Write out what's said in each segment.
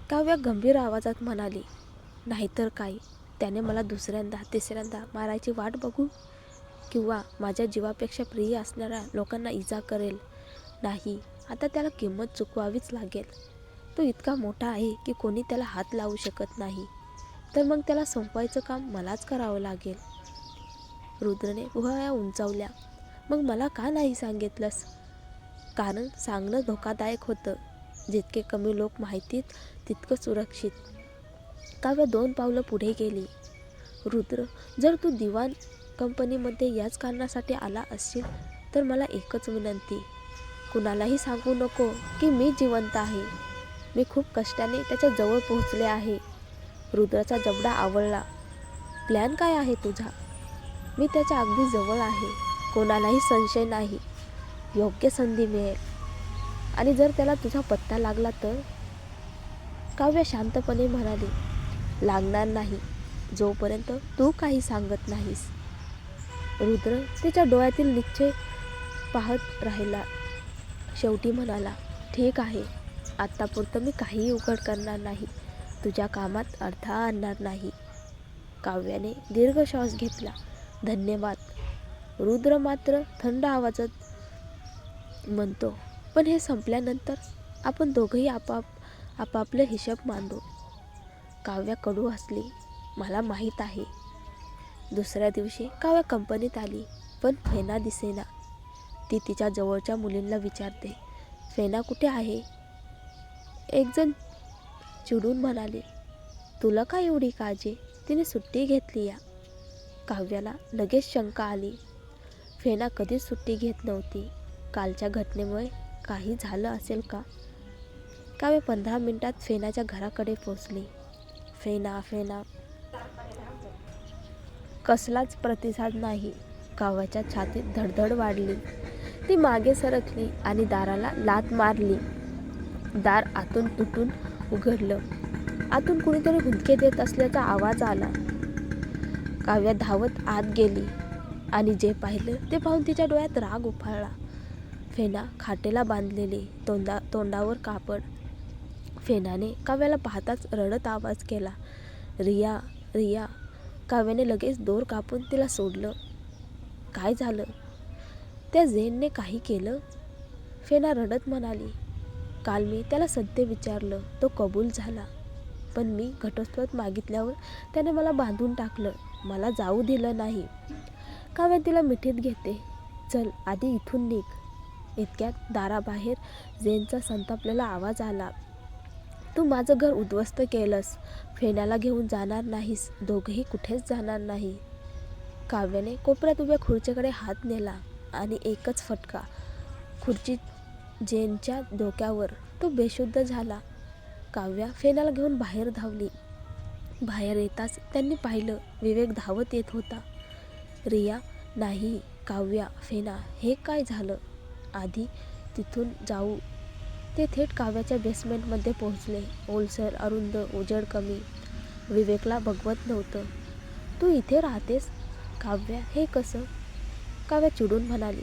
काव्या गंभीर आवाजात म्हणाली. नाहीतर काय, त्याने मला दुसऱ्यांदा तिसऱ्यांदा मारायची वाट बघू, किंवा माझ्या जीवापेक्षा प्रिय असणाऱ्या लोकांना इजा करेल. नाही, आता त्याला किंमत चुकवावीच लागेल. तो इतका मोठा आहे की कोणी त्याला हात लावू शकत नाही. तर मग त्याला संपवायचं काम मलाच करावं लागेल. रुद्रने भुवया उंचावल्या. मग मला का नाही सांगितलंस? कारण सांगणं धोकादायक होतं. जितके कमी लोक माहितीत तितकं सुरक्षित. काव्य 2 पावलं पुढे गेली. रुद्र, जर तू दिवाण कंपनीमध्ये याच कारणासाठी आला असशील तर मला एकच विनंती. कुणालाही सांगू नको की मी जिवंत आहे. मी खूप कष्टाने त्याच्या जवळ पोहोचले आहे. रुद्राचा जबडा आवळला. प्लॅन काय आहे तुझा? मी त्याच्या अगदी जवळ आहे. कोणालाही संशय नाही. योग्य संधी मिळेल. आणि जर त्याला तुझा पत्ता लागला तर? काव्य शांतपणे म्हणाली. लागणार नाही, जोपर्यंत तू काही सांगत नाहीस. रुद्र तिच्या डोळ्यातील निश्चय पाहत राहिला. शेवटी म्हणाला, ठीक आहे, आत्तापुरतं मी काहीही उघड करणार नाही. तुझ्या कामात अडथळा आणणार नाही. काव्याने दीर्घ श्वास घेतला. धन्यवाद. रुद्र मात्र थंड आवाजात म्हणतो, पण हे संपल्यानंतर आपण दोघंही आपापले हिशोब मांडू. काव्या कडू हसली. मला माहीत आहे. दुसऱ्या दिवशी काव्या कंपनीत आली, पण फेना दिसेना. ती तिच्या जवळच्या मुलींना विचारते, फेना कुठे आहे? एकजण चिडून म्हणाले, तुला का एवढी काळजी? तिने सुट्टी घेतली या. काव्याला लगेच शंका आली. फेना कधीच सुट्टी घेत नव्हती. कालच्या घटनेमुळे काही झालं असेल का? काव्य 15 मिनिटात फेनाच्या घराकडे पोचली. फेना फेना. कसलाच प्रतिसाद नाही. काव्याच्या छातीत धडधड वाढली. ती मागे सरकली आणि दाराला लाथ मारली. दार आतून तुटून उघडलं. आतून कुणीतरी हुंदके देत असल्याचा आवाज आला. काव्या धावत आत गेली आणि जे पाहिलं ते पाहून तिच्या डोळ्यात राग उफाळला. फेना खाटेला बांधलेली, तोंडावर कापड. फेनाने काव्याला पाहताच रडत आवाज केला, रिया रिया. काव्याने लगेच दोर कापून तिला सोडलं. काय झालं? त्या झेनने काही केलं? फेना रडत म्हणाली, काल मी त्याला सत्य विचारलं. तो कबूल झाला. पण मी घटस्फोट मागितल्यावर त्याने मला बांधून टाकलं. मला जाऊ दिलं नाही. काव्या तिला मिठीत घेते. चल आधी इथून निघ. इतक्यात दाराबाहेर झेनचा संतापलेला आवाज आला. तू माझं घर उद्ध्वस्त केलंस. फेण्याला घेऊन जाणार नाहीस. दोघंही कुठेच जाणार नाही. काव्याने कोपऱ्यात उभ्या खुर्चीकडे हात नेला आणि एकच फटका. खुर्ची झेनच्या डोक्यावर. तो बेशुद्ध झाला. काव्या फेनाला घेऊन बाहेर धावली. बाहेर येताच त्यांनी पाहिलं, विवेक धावत येत होता. रिया, नाही, काव्या, फेना, हे काय झालं? आधी तिथून जाऊ. ते थेट काव्याच्या बेसमेंटमध्ये पोहोचले. ओलसर, अरुंद, उजेड कमी. विवेकला बघवत नव्हतं. तू इथे राहतेस? काव्या, हे कसं? काव्या चिडून म्हणाली,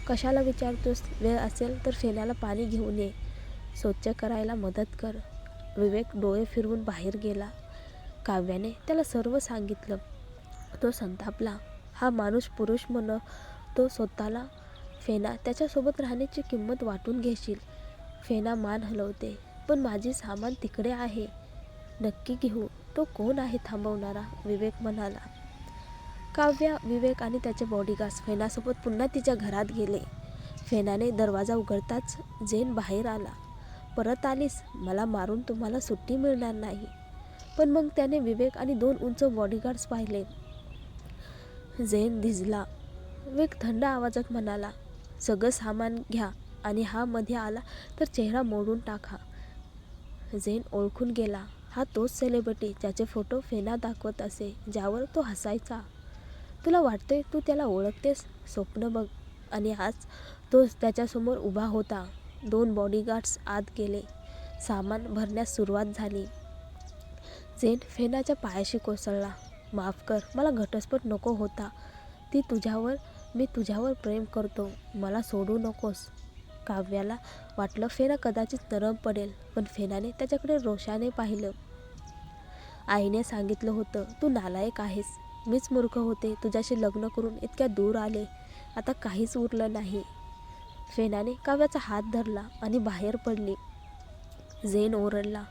कशाला विचारतोस? वेळ असेल तर फेनाला पाणी घेऊन ये. स्वच्छ करायला मदत कर. विवेक डोळे फिरवून बाहेर गेला. काव्याने त्याला सर्व सांगितलं. तो संतापला. हा माणूस पुरुष म्हणतो स्वतःला. फेना, त्याच्यासोबत राहण्याची किंमत वाटून घेशील. फेना मान हलवते. पण माझी सामान तिकडे आहे. नक्की घेऊ. तो कोण आहे थांबवणारा? विवेक म्हणाला. काव्या, विवेक आणि त्याचे बॉडीगार्ड्स फेनासोबत पुन्हा तिच्या घरात गेले. फेनाने दरवाजा उघडताच झेन बाहेर आला. परत आलीस? मला मारून तुम्हाला सुट्टी मिळणार नाही. पण मग त्याने विवेक आणि 2 उंच बॉडीगार्ड्स पाहिले. झेन धिजला. विवेक थंड आवाजात म्हणाला, सगळं सामान घ्या आणि हा मध्ये आला तर चेहरा मोडून टाका. झेन ओळखून गेला. हा तोच सेलिब्रिटी ज्याचे फोटो फेना दाखवत असे, ज्यावर तो हसायचा. तुला वाटतंय तू त्याला ओळखतेस? स्वप्न बघ. आणि आज तो त्याच्यासमोर उभा होता. 2 बॉडीगार्ड्स आत गेले. सामान भरण्यास सुरुवात झाली. झेन फेनाच्या पायाशी कोसळला. माफ कर, मला घटस्फोट नको होता. मी तुझ्यावर प्रेम करतो. मला सोडू नकोस. काव्याला वाटलं फेना कदाचित नरम पडेल, पण फेनाने त्याच्याकडे रोषाने पाहिलं. आईने सांगितलं होतं, तू नालायक आहेस. मीच मूर्ख होते, तुझ्याशी लग्न करून इतक्या दूर आले. आता काहीच उरलं नाही. फेनाने काव्याचा हात धरला आणि बाहेर पडली. झेन ओरडला,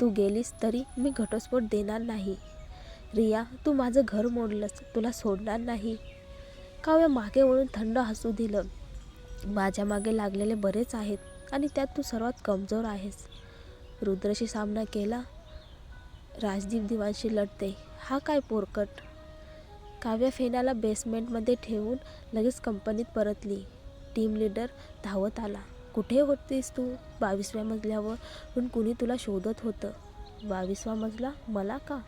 तू गेलीस तरी मी घटस्फोट देणार नाही. रिया, तू माझं घर मोडलंस, तुला सोडणार नाही. काव्य मागे वळून थंड हसू दिलं. माझ्या मागे लागलेले बरेच आहेत आणि त्यात तू सर्वात कमजोर आहेस. रुद्रशी सामना केला, राजदीप दिवाणशी लढते, हा काय पोरकट. काव्य फेनाला बेसमेंटमध्ये ठेवून लगेच कंपनीत परतली. टीम लीडर धावत आला. कुठे होतीस तू? 22व्या मजल्यावर, पण कुणी तुला शोधत होतं. 22वा मजला? मला का?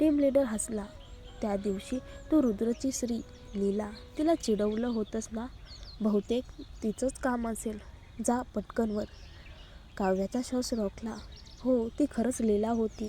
टीम लीडर हसला. त्या दिवशी तू रुद्रची स्त्री लीला, तिला चिडवलं होतंस ना? बहुतेक तिचंच काम असेल. जा पटकन वर. काव्याचा श्वास रोखला. हो, ती खरंच लीला होती.